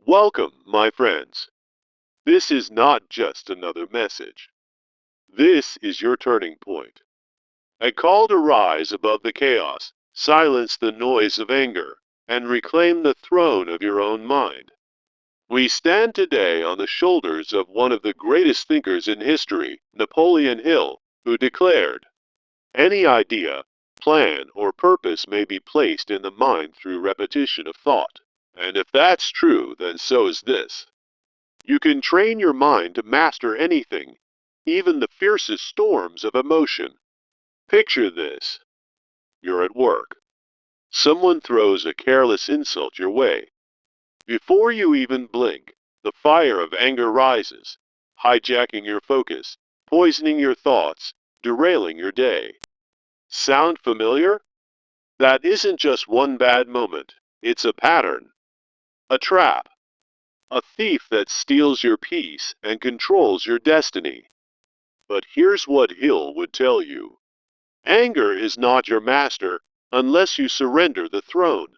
Welcome, my friends. This is not just another message. This is your turning point. A call to rise above the chaos, silence the noise of anger, and reclaim the throne of your own mind. We stand today on the shoulders of one of the greatest thinkers in history, Napoleon Hill, who declared, "Any idea, plan, or purpose may be placed in the mind through repetition of thought. And if that's true, then so is this. You can train your mind to master anything, even the fiercest storms of emotion. Picture this. You're at work. Someone throws a careless insult your way. Before you even blink, the fire of anger rises, hijacking your focus, poisoning your thoughts, derailing your day. Sound familiar? That isn't just one bad moment. It's a pattern, a trap, a thief that steals your peace and controls your destiny. But here's what Hill would tell you. Anger is not your master unless you surrender the throne.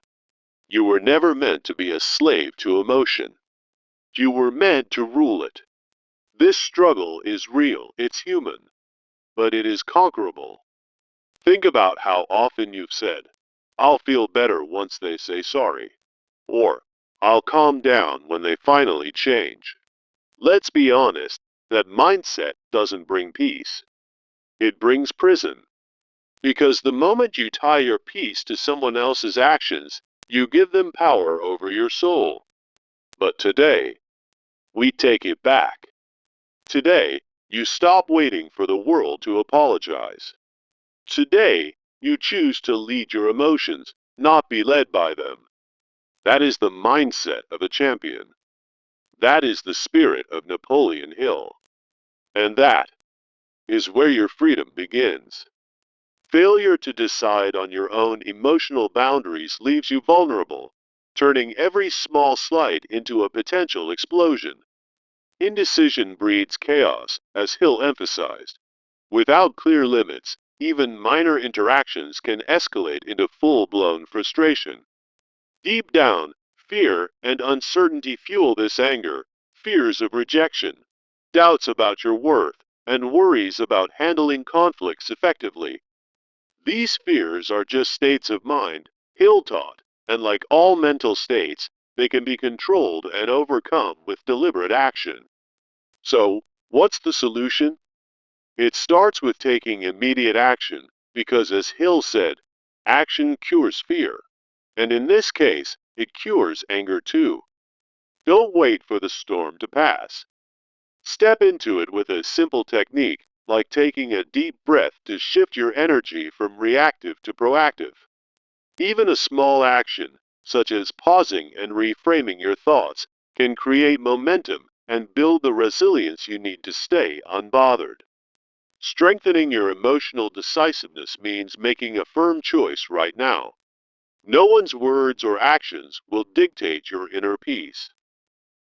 You were never meant to be a slave to emotion. You were meant to rule it. This struggle is real, it's human, but it is conquerable. Think about how often you've said, "I'll feel better once they say sorry," or "I'll calm down when they finally change." Let's be honest, that mindset doesn't bring peace. It brings prison. Because the moment you tie your peace to someone else's actions, you give them power over your soul. But today, we take it back. Today, you stop waiting for the world to apologize. Today, you choose to lead your emotions, not be led by them. That is the mindset of a champion. That is the spirit of Napoleon Hill. And that is where your freedom begins. Failure to decide on your own emotional boundaries leaves you vulnerable, turning every small slight into a potential explosion. Indecision breeds chaos, as Hill emphasized. Without clear limits, even minor interactions can escalate into full-blown frustration. Deep down, fear and uncertainty fuel this anger, fears of rejection, doubts about your worth, and worries about handling conflicts effectively. These fears are just states of mind, Hill taught, and like all mental states, they can be controlled and overcome with deliberate action. So, what's the solution? It starts with taking immediate action, because as Hill said, action cures fear. And in this case, it cures anger too. Don't wait for the storm to pass. Step into it with a simple technique, like taking a deep breath to shift your energy from reactive to proactive. Even a small action, such as pausing and reframing your thoughts, can create momentum and build the resilience you need to stay unbothered. Strengthening your emotional decisiveness means making a firm choice right now. No one's words or actions will dictate your inner peace.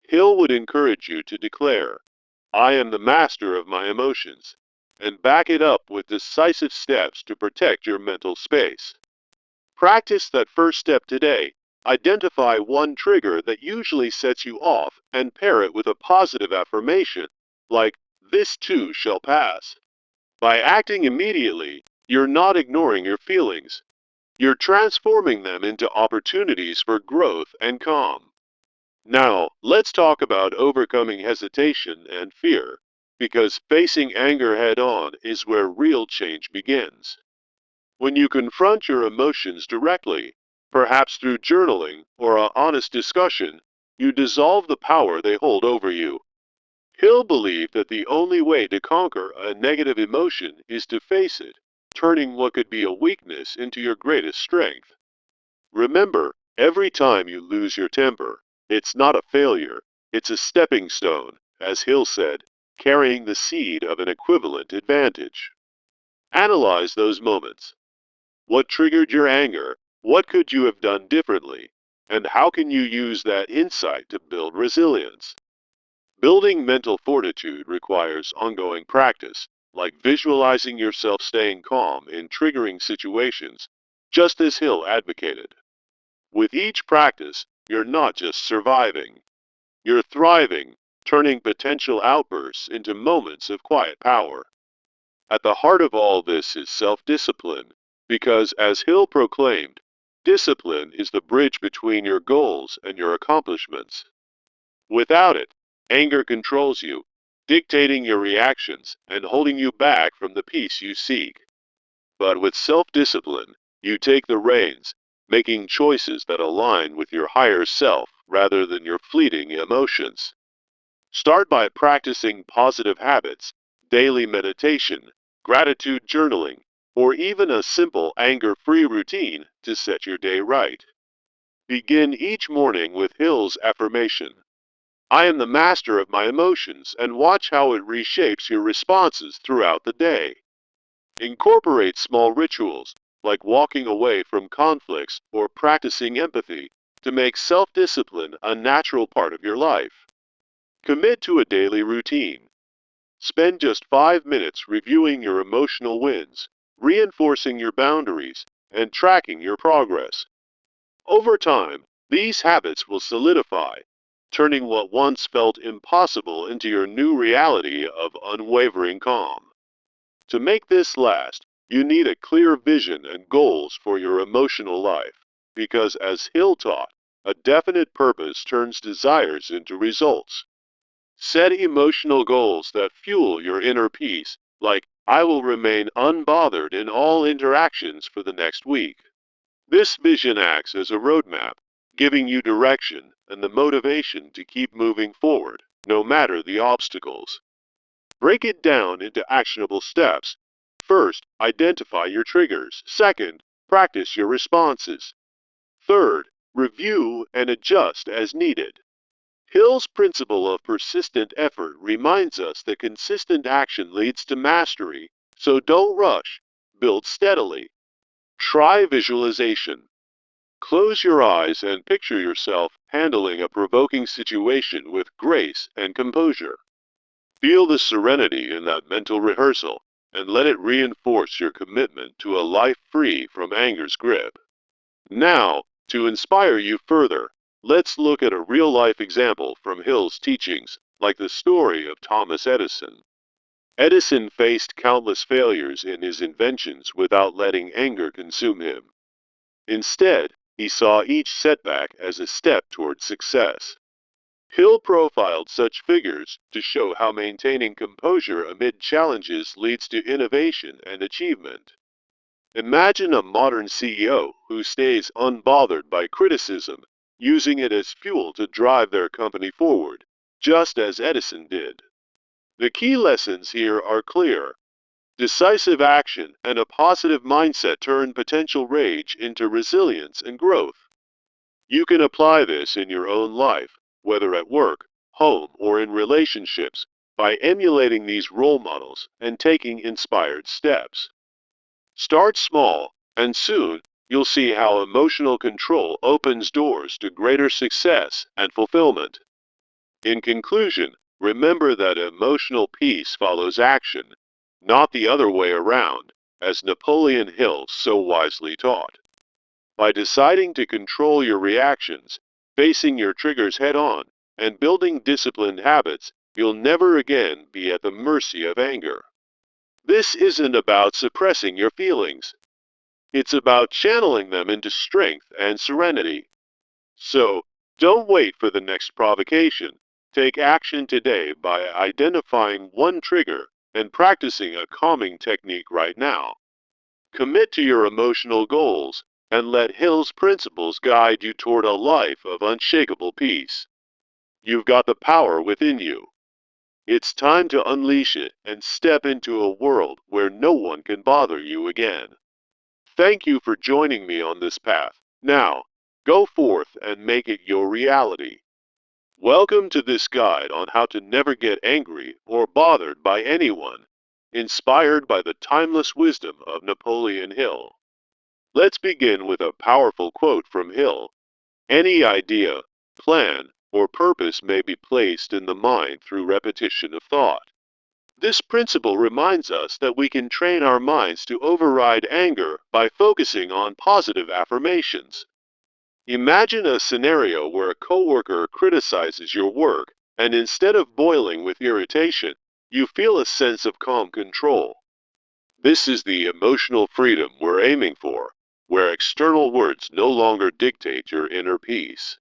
Hill would encourage you to declare, "I am the master of my emotions," and back it up with decisive steps to protect your mental space. Practice that first step today. Identify one trigger that usually sets you off and pair it with a positive affirmation, like, "This too shall pass." By acting immediately, you're not ignoring your feelings. You're transforming them into opportunities for growth and calm. Now, let's talk about overcoming hesitation and fear, because facing anger head on is where real change begins. When you confront your emotions directly, perhaps through journaling or an honest discussion, you dissolve the power they hold over you. Hill believed that the only way to conquer a negative emotion is to face it, turning what could be a weakness into your greatest strength. Remember, every time you lose your temper, it's not a failure, it's a stepping stone, as Hill said, carrying the seed of an equivalent advantage. Analyze those moments. What triggered your anger? What could you have done differently? And how can you use that insight to build resilience? Building mental fortitude requires ongoing practice, like visualizing yourself staying calm in triggering situations, just as Hill advocated. With each practice, you're not just surviving, You're thriving, turning potential outbursts into moments of quiet power. At the heart of all this is self-discipline, because as Hill proclaimed, discipline is the bridge between your goals and your accomplishments. Without it, anger controls you, dictating your reactions and holding you back from the peace you seek. But with self-discipline, you take the reins, making choices that align with your higher self rather than your fleeting emotions. Start by practicing positive habits, daily meditation, gratitude journaling, or even a simple anger-free routine to set your day right. Begin each morning with Hill's affirmation: I am the master of my emotions, and watch how it reshapes your responses throughout the day. Incorporate small rituals, like walking away from conflicts or practicing empathy, to make self-discipline a natural part of your life. Commit to a daily routine. Spend just 5 minutes reviewing your emotional wins, reinforcing your boundaries, and tracking your progress. Over time, these habits will solidify, turning what once felt impossible into your new reality of unwavering calm. To make this last, you need a clear vision and goals for your emotional life, because as Hill taught, a definite purpose turns desires into results. Set emotional goals that fuel your inner peace, like I will remain unbothered in all interactions for the next week. This vision acts as a roadmap, giving you direction and the motivation to keep moving forward, no matter the obstacles. Break it down into actionable steps. First, identify your triggers. Second, practice your responses. Third, review and adjust as needed. Hill's principle of persistent effort reminds us that consistent action leads to mastery, so don't rush, build steadily. Try visualization. Close your eyes and picture yourself handling a provoking situation with grace and composure. Feel the serenity in that mental rehearsal and let it reinforce your commitment to a life free from anger's grip. Now, to inspire you further, let's look at a real-life example from Hill's teachings, like the story of Thomas Edison. Edison faced countless failures in his inventions without letting anger consume him. Instead, he saw each setback as a step toward success. Hill profiled such figures to show how maintaining composure amid challenges leads to innovation and achievement. Imagine a modern CEO who stays unbothered by criticism, using it as fuel to drive their company forward, just as Edison did. The key lessons here are clear. Decisive action and a positive mindset turn potential rage into resilience and growth. You can apply this in your own life, whether at work, home, or in relationships, by emulating these role models and taking inspired steps. Start small, and soon you'll see how emotional control opens doors to greater success and fulfillment. In conclusion, remember that emotional peace follows action, not the other way around, as Napoleon Hill so wisely taught. By deciding to control your reactions, facing your triggers head on, and building disciplined habits, you'll never again be at the mercy of anger. This isn't about suppressing your feelings. It's about channeling them into strength and serenity. So, don't wait for the next provocation. Take action today by identifying one trigger and practicing a calming technique right now. Commit to your emotional goals and let Hill's principles guide you toward a life of unshakable peace. You've got the power within you. It's time to unleash it and step into a world where no one can bother you again. Thank you for joining me on this path. Now, go forth and make it your reality. Welcome to this guide on how to never get angry or bothered by anyone, inspired by the timeless wisdom of Napoleon Hill. Let's begin with a powerful quote from Hill. Any idea, plan, or purpose may be placed in the mind through repetition of thought. This principle reminds us that we can train our minds to override anger by focusing on positive affirmations. Imagine a scenario where a coworker criticizes your work, and instead of boiling with irritation, you feel a sense of calm control. This is the emotional freedom we're aiming for, where external words no longer dictate your inner peace.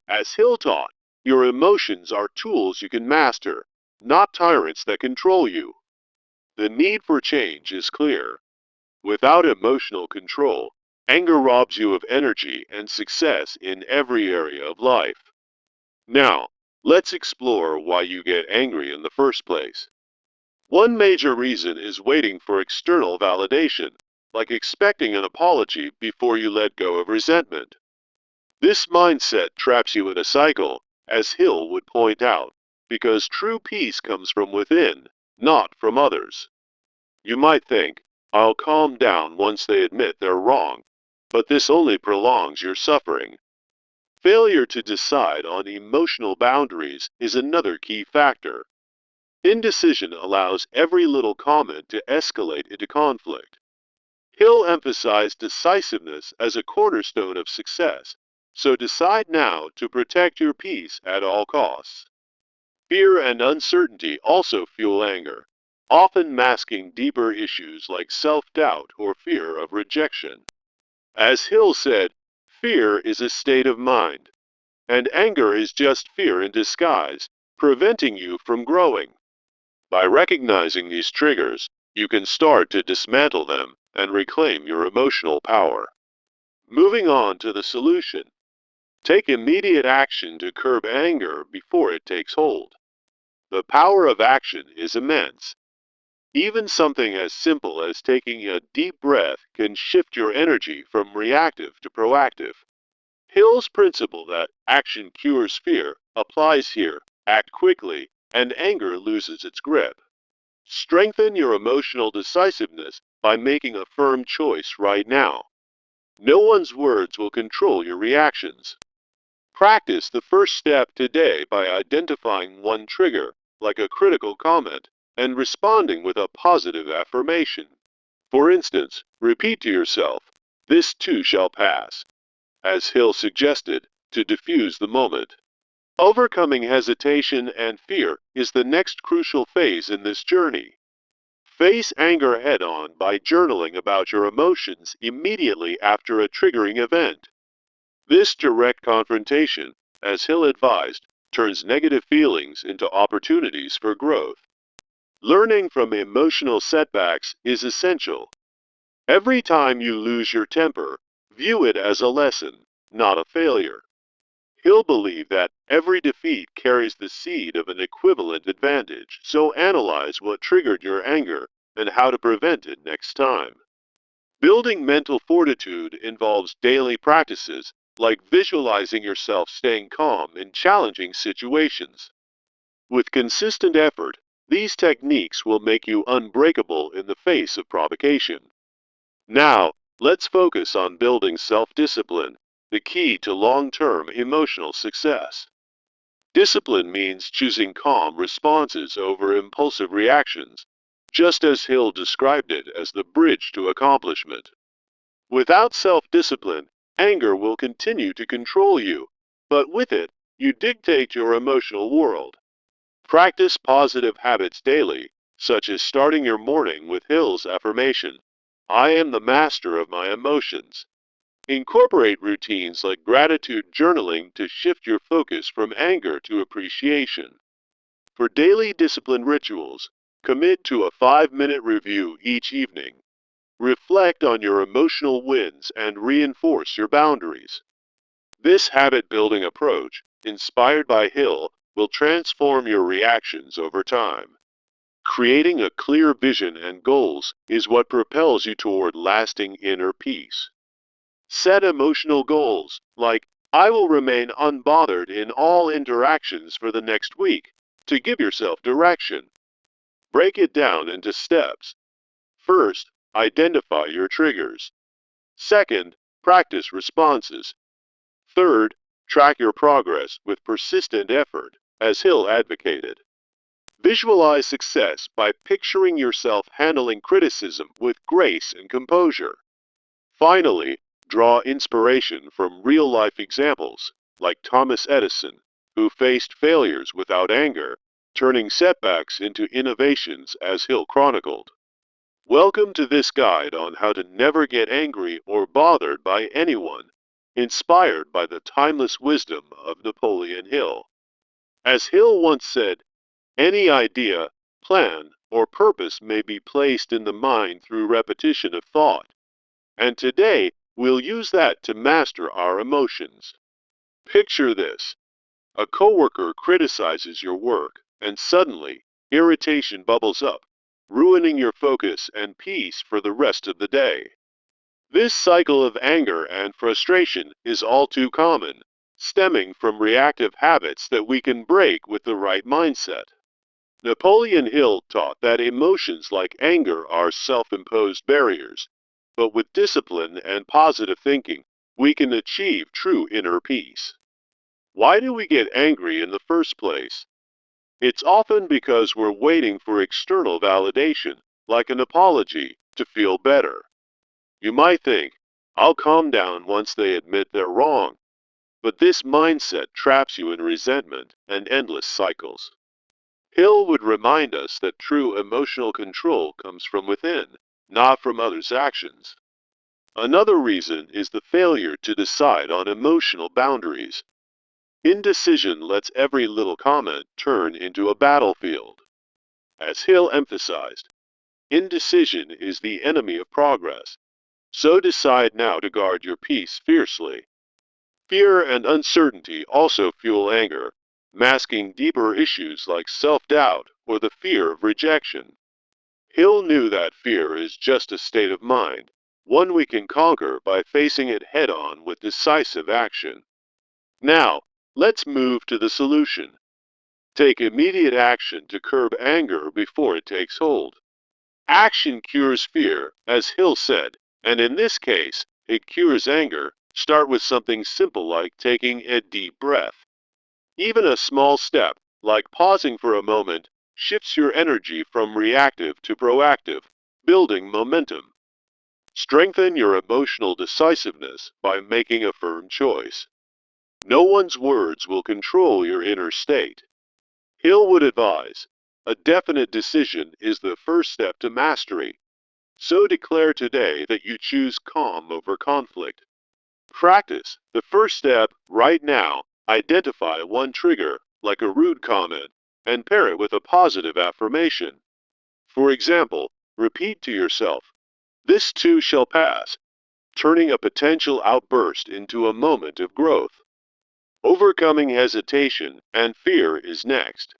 As Hill taught, your emotions are tools you can master, not tyrants that control you. The need for change is clear. Without emotional control, anger robs you of energy and success in every area of life. Now, let's explore why you get angry in the first place. One major reason is waiting for external validation, like expecting an apology before you let go of resentment. This mindset traps you in a cycle, as Hill would point out, because true peace comes from within, not from others. You might think, I'll calm down once they admit they're wrong, but this only prolongs your suffering. Failure to decide on emotional boundaries is another key factor. Indecision allows every little comment to escalate into conflict. Hill emphasized decisiveness as a cornerstone of success, so decide now to protect your peace at all costs. Fear and uncertainty also fuel anger, often masking deeper issues like self-doubt or fear of rejection. As Hill said, fear is a state of mind, and anger is just fear in disguise, preventing you from growing. By recognizing these triggers, you can start to dismantle them and reclaim your emotional power. Moving on to the solution. Take immediate action to curb anger before it takes hold. The power of action is immense. Even something as simple as taking a deep breath can shift your energy from reactive to proactive. Hill's principle that action cures fear applies here. Act quickly, and anger loses its grip. Strengthen your emotional decisiveness by making a firm choice right now. No one's words will control your reactions. Practice the first step today by identifying one trigger, like a critical comment, and responding with a positive affirmation. For instance, repeat to yourself, "This too shall pass," as Hill suggested, to diffuse the moment. Overcoming hesitation and fear is the next crucial phase in this journey. Face anger head on by journaling about your emotions immediately after a triggering event. This direct confrontation, as Hill advised, turns negative feelings into opportunities for growth. Learning from emotional setbacks is essential. Every time you lose your temper, view it as a lesson, not a failure. Hill believed that every defeat carries the seed of an equivalent advantage, so analyze what triggered your anger and how to prevent it next time. Building mental fortitude involves daily practices like visualizing yourself staying calm in challenging situations. With consistent effort, these techniques will make you unbreakable in the face of provocation. Now, let's focus on building self-discipline, the key to long-term emotional success. Discipline means choosing calm responses over impulsive reactions, just as Hill described it as the bridge to accomplishment. Without self-discipline, anger will continue to control you, but with it, you dictate your emotional world. Practice positive habits daily, such as starting your morning with Hill's affirmation, "I am the master of my emotions." Incorporate routines like gratitude journaling to shift your focus from anger to appreciation. For daily discipline rituals, commit to a 5-minute review each evening. Reflect on your emotional wins and reinforce your boundaries. This habit-building approach, inspired by Hill, will transform your reactions over time. Creating a clear vision and goals is what propels you toward lasting inner peace. Set emotional goals, like "I will remain unbothered in all interactions for the next week," to give yourself direction. Break it down into steps. First, identify your triggers. Second, practice responses. Third, track your progress with persistent effort, as Hill advocated. Visualize success by picturing yourself handling criticism with grace and composure. Finally, Draw inspiration from real-life examples, like Thomas Edison, who faced failures without anger, turning setbacks into innovations as Hill chronicled. Welcome to this guide on how to never get angry or bothered by anyone, inspired by the timeless wisdom of Napoleon Hill. As Hill once said, any idea, plan, or purpose may be placed in the mind through repetition of thought, and today we'll use that to master our emotions. Picture this. A coworker criticizes your work, and suddenly irritation bubbles up, ruining your focus and peace for the rest of the day. This cycle of anger and frustration is all too common, stemming from reactive habits that we can break with the right mindset. Napoleon Hill taught that emotions like anger are self-imposed barriers, but with discipline and positive thinking, we can achieve true inner peace. Why do we get angry in the first place? It's often because we're waiting for external validation, like an apology, to feel better. You might think, I'll calm down once they admit they're wrong, but this mindset traps you in resentment and endless cycles. Hill would remind us that true emotional control comes from within, not from others' actions. Another reason is the failure to decide on emotional boundaries. Indecision lets every little comment turn into a battlefield. As Hill emphasized, indecision is the enemy of progress, so decide now to guard your peace fiercely. Fear and uncertainty also fuel anger, masking deeper issues like self-doubt or the fear of rejection. Hill knew that fear is just a state of mind, one we can conquer by facing it head-on with decisive action. Now, let's move to the solution. Take immediate action to curb anger before it takes hold. Action cures fear, as Hill said, and in this case, it cures anger. Start with something simple like taking a deep breath. Even a small step, like pausing for a moment, shifts your energy from reactive to proactive, building momentum. Strengthen your emotional decisiveness by making a firm choice. No one's words will control your inner state. Hill would advise, a definite decision is the first step to mastery. So declare today that you choose calm over conflict. Practice the first step right now. Identify one trigger, like a rude comment, and pair it with a positive affirmation. For example, repeat to yourself, this too shall pass, turning a potential outburst into a moment of growth. Overcoming hesitation and fear is next.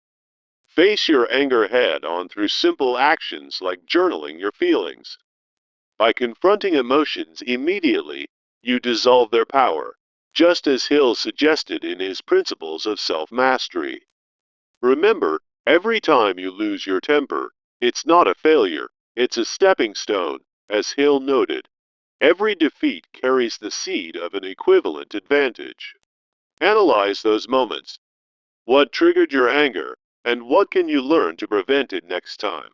Face your anger head on through simple actions like journaling your feelings. By confronting emotions immediately, you dissolve their power, just as Hill suggested in his Principles of Self-Mastery. Remember, every time you lose your temper, it's not a failure, it's a stepping stone, as Hill noted. Every defeat carries the seed of an equivalent advantage. Analyze those moments. What triggered your anger, and what can you learn to prevent it next time?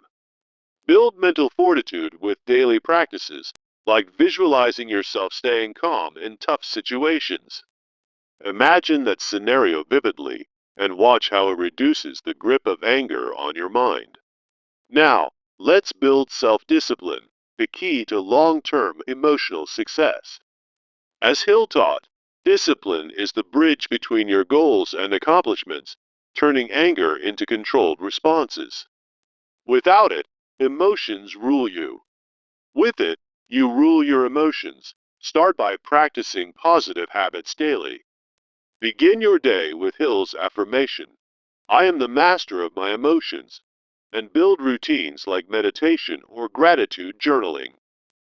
Build mental fortitude with daily practices, like visualizing yourself staying calm in tough situations. Imagine that scenario vividly and watch how it reduces the grip of anger on your mind. Now, let's build self-discipline, the key to long-term emotional success. As Hill taught, discipline is the bridge between your goals and accomplishments, turning anger into controlled responses. Without it, emotions rule you. With it, you rule your emotions. Start by practicing positive habits daily. Begin your day with Hill's affirmation, I am the master of my emotions, and build routines like meditation or gratitude journaling.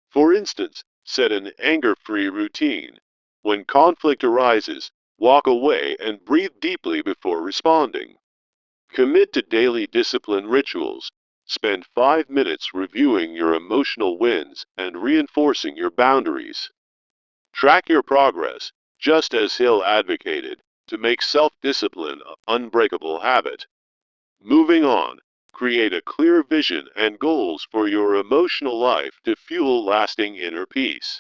For instance, set an anger-free routine. When conflict arises, walk away and breathe deeply before responding. Commit to daily discipline rituals. Spend 5 minutes reviewing your emotional wins and reinforcing your boundaries. Track your progress, just as Hill advocated, to make self-discipline an unbreakable habit. Moving on, create a clear vision and goals for your emotional life to fuel lasting inner peace.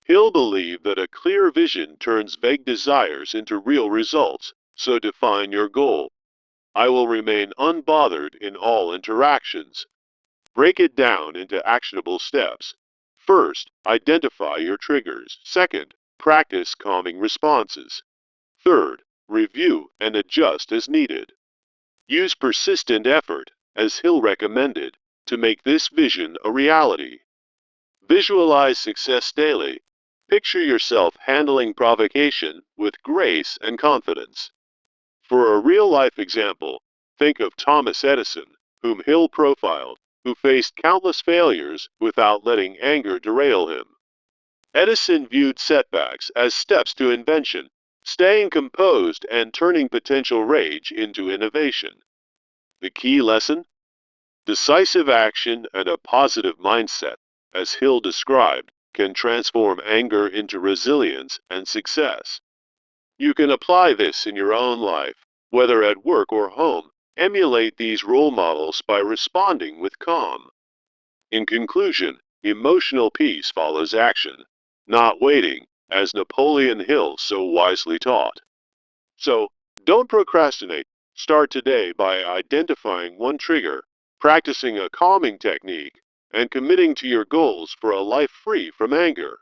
Hill believed that a clear vision turns vague desires into real results, so define your goal. I will remain unbothered in all interactions. Break it down into actionable steps. First, identify your triggers. Second, practice calming responses. Third, review and adjust as needed. Use persistent effort, as Hill recommended, to make this vision a reality. Visualize success daily. Picture yourself handling provocation with grace and confidence. For a real-life example, think of Thomas Edison, whom Hill profiled, who faced countless failures without letting anger derail him. Edison viewed setbacks as steps to invention, staying composed and turning potential rage into innovation. The key lesson? Decisive action and a positive mindset, as Hill described, can transform anger into resilience and success. You can apply this in your own life, whether at work or home. Emulate these role models by responding with calm. In conclusion, emotional peace follows action, not waiting, as Napoleon Hill so wisely taught. So, don't procrastinate. Start today by identifying one trigger, practicing a calming technique, and committing to your goals for a life free from anger.